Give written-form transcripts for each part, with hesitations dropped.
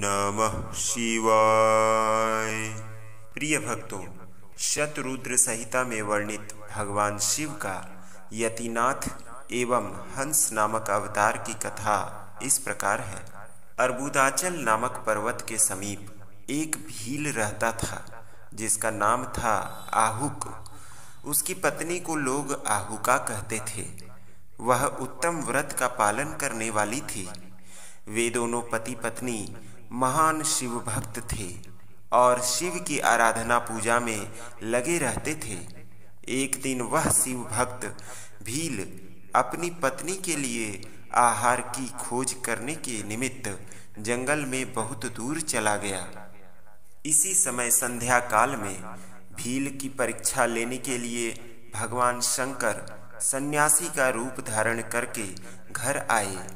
नमः शिवाय। प्रिय भक्तों, शतरुद्र संहिता में वर्णित भगवान शिव का यतिनाथ एवं हंस नामक अवतार की कथा इस प्रकार है। अर्बुदाचल नामक पर्वत के समीप एक भील रहता था जिसका नाम था आहुक। उसकी पत्नी को लोग आहुका कहते थे। वह उत्तम व्रत का पालन करने वाली थी। वे दोनों पति पत्नी महान शिव भक्त थे और शिव की आराधना पूजा में लगे रहते थे। एक दिन वह शिव भक्त भील अपनी पत्नी के लिए आहार की खोज करने के निमित्त जंगल में बहुत दूर चला गया। इसी समय संध्या काल में भील की परीक्षा लेने के लिए भगवान शंकर सन्यासी का रूप धारण करके घर आए।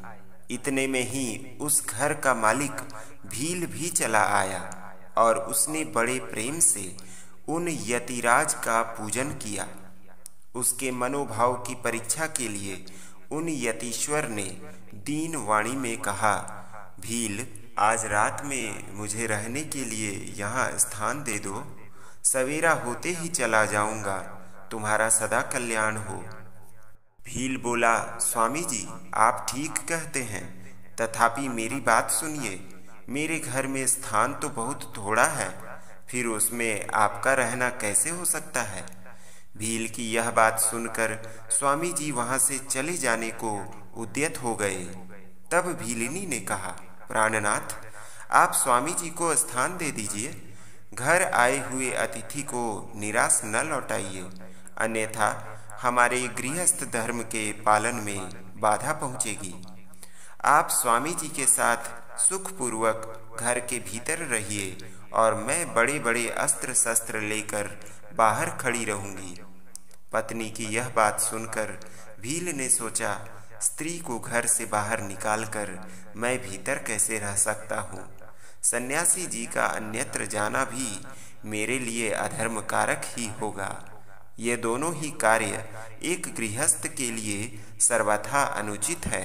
इतने में ही उस घर का मालिक भील भी चला आया और उसने बड़े प्रेम से उन यतिराज का पूजन किया। उसके मनोभाव की परीक्षा के लिए उन यतीश्वर ने दीन वाणी में कहा, भील, आज रात में मुझे रहने के लिए यहाँ स्थान दे दो। सवेरा होते ही चला जाऊंगा। तुम्हारा सदा कल्याण हो। भील बोला, स्वामी जी, आप ठीक कहते हैं, तथापि मेरी बात सुनिए। मेरे घर में स्थान तो बहुत थोड़ा है, फिर उसमें आपका रहना कैसे हो सकता है। भील की यह बात सुनकर स्वामी जी वहां से चले जाने को उद्यत हो गए। तब भीलिनी ने कहा, प्राणनाथ, आप स्वामी जी को स्थान दे दीजिए। घर आए हुए अतिथि को निराश न लौटाइए, अन्यथा हमारे गृहस्थ धर्म के पालन में बाधा पहुंचेगी। आप स्वामी जी के साथ सुखपूर्वक घर के भीतर रहिए और मैं बड़े बड़े अस्त्र शस्त्र लेकर बाहर खड़ी रहूंगी। पत्नी की यह बात सुनकर भील ने सोचा, स्त्री को घर से बाहर निकालकर मैं भीतर कैसे रह सकता हूँ। सन्यासी जी का अन्यत्र जाना भी मेरे लिए अधर्म कारक ही होगा। ये दोनों ही कार्य एक गृहस्थ के लिए सर्वथा अनुचित है।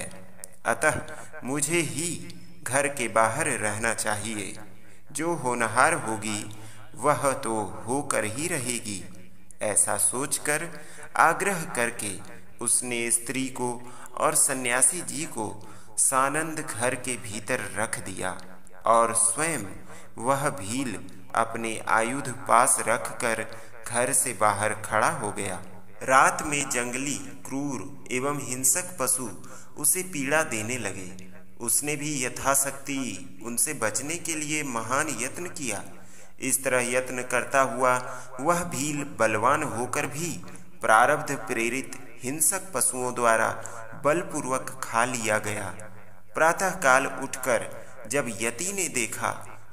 अतः मुझे ही घर के बाहर रहना चाहिए। जो होनहार होगी वह तो होकर ही रहेगी। ऐसा सोचकर आग्रह करके उसने स्त्री को और सन्यासी जी को सानंद घर के भीतर रख दिया और स्वयं वह भील अपने आयुध पास रखकर घर से बाहर खड़ा हो गया। रात में जंगली, क्रूर एवं हिंसक पशु उसे पीड़ा देने लगे। उसने भी यथाशक्ति उनसे बचने के लिए महान यत्न किया। इस तरह यत्न करता हुआ वह भील बलवान होकर भी प्रारब्ध प्रेरित हिंसक पशुओं द्वारा बलपूर्वक खा लिया गया। प्रातः काल उठकर जब यति ने देखा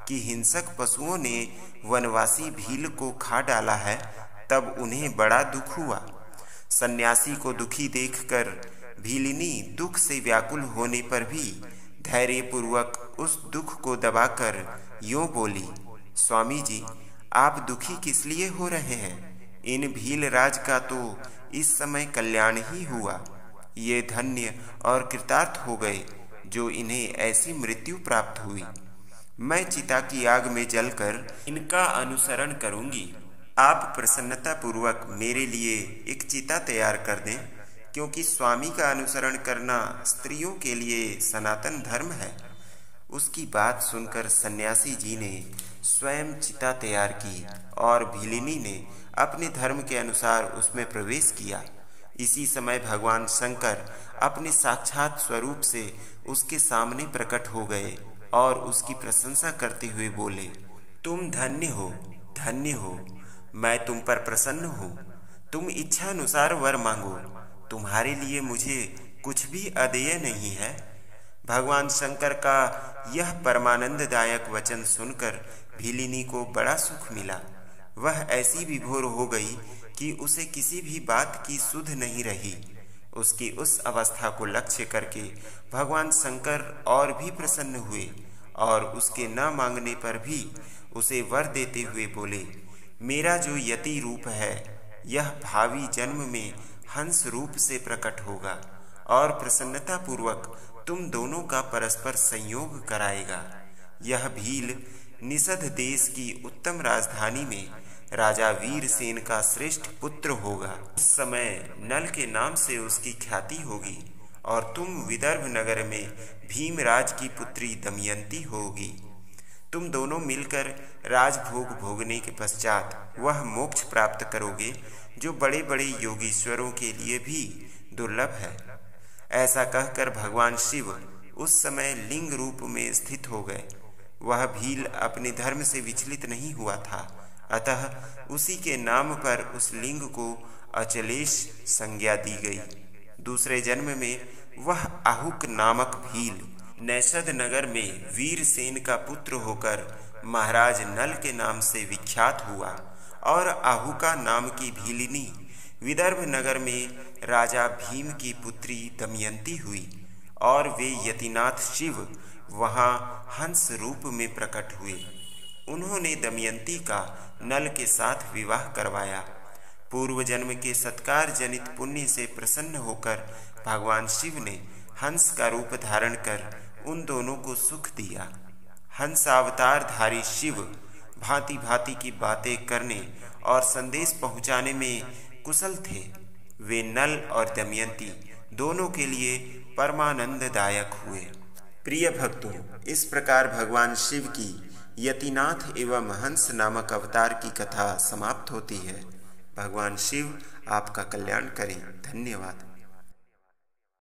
कि हिंसक पशुओं ने वनवासी भील को खा डाला है, तब उन्हें बड़ा दुख हुआ। सन्यासी को दुखी देखकर भीलिनी दुख से व्याकुल होने पर भी धैर्यपूर्वक उस दुख को दबाकर यूं बोली, स्वामी जी, आप दुखी किस लिए हो रहे हैं। इन भील राज का तो इस समय कल्याण ही हुआ। ये धन्य और कृतार्थ हो गए जो इन्हें ऐसी मृत्यु प्राप्त हुई। मैं चिता की आग में जलकर इनका अनुसरण करूंगी। आप प्रसन्नता पूर्वक मेरे लिए एक चिता तैयार कर दें, क्योंकि स्वामी का अनुसरण करना स्त्रियों के लिए सनातन धर्म है। उसकी बात सुनकर सन्यासी जी ने स्वयं चिता तैयार की और भीलिनी ने अपने धर्म के अनुसार उसमें प्रवेश किया। इसी समय भगवान शंकर अपने साक्षात स्वरूप से उसके सामने प्रकट हो गए और उसकी प्रशंसा करते हुए बोले, तुम धन्य हो, धन्य हो। मैं तुम पर प्रसन्न हूँ। तुम इच्छा अनुसार वर मांगो। तुम्हारे लिए मुझे कुछ भी अदेय नहीं है। भगवान शंकर का यह परमानंददायक वचन सुनकर भीलिनी को बड़ा सुख मिला। वह ऐसी विभोर हो गई कि उसे किसी भी बात की सुध नहीं रही। उसकी उस अवस्था को लक्ष्य करके भगवान शंकर और भी प्रसन्न हुए और उसके न मांगने पर भी उसे वर देते हुए बोले, मेरा जो यति रूप है यह भावी जन्म में हंस रूप से प्रकट होगा और प्रसन्नता पूर्वक तुम दोनों का परस्पर संयोग कराएगा। यह भील निषद देश की उत्तम राजधानी में राजा वीरसेन का श्रेष्ठ पुत्र होगा। उस समय नल के नाम से उसकी ख्याति होगी और तुम विदर्भ नगर में भीमराज की पुत्री दमयंती होगी। तुम दोनों मिलकर राजभोग भोगने के पश्चात वह मोक्ष प्राप्त करोगे जो बड़े बड़े योगीश्वरों के लिए भी दुर्लभ है। ऐसा कहकर भगवान शिव उस समय लिंग रूप में स्थित हो गए। वह भील अपने धर्म से विचलित नहीं हुआ था, अतः उसी के नाम पर उस लिंग को अचलेश संज्ञा दी गई। दूसरे जन्म में वह आहुक नामक भील नैषद नगर में वीरसेन का पुत्र होकर महाराज नल के नाम से विख्यात हुआ और आहुका नाम की भीलिनी विदर्भ नगर में राजा भीम की पुत्री दमयंती हुई और वे यतिनाथ शिव वहां हंस रूप में प्रकट हुए। उन्होंने दमयंती का नल के साथ विवाह करवाया। पूर्व जन्म के सत्कार जनित पुण्य से प्रसन्न होकर भगवान शिव ने हंस का रूप धारण कर उन दोनों को सुख दिया। हंसावतारधारी शिव भांति भांति की बातें करने और संदेश पहुंचाने में कुशल थे। वे नल और दमयंती दोनों के लिए परमानंददायक हुए। प्रिय भक्तों, इस प्रकार भगवान शिव की यतिनाथ एवं हंस नामक अवतार की कथा समाप्त होती है। भगवान शिव आपका कल्याण करें। धन्यवाद।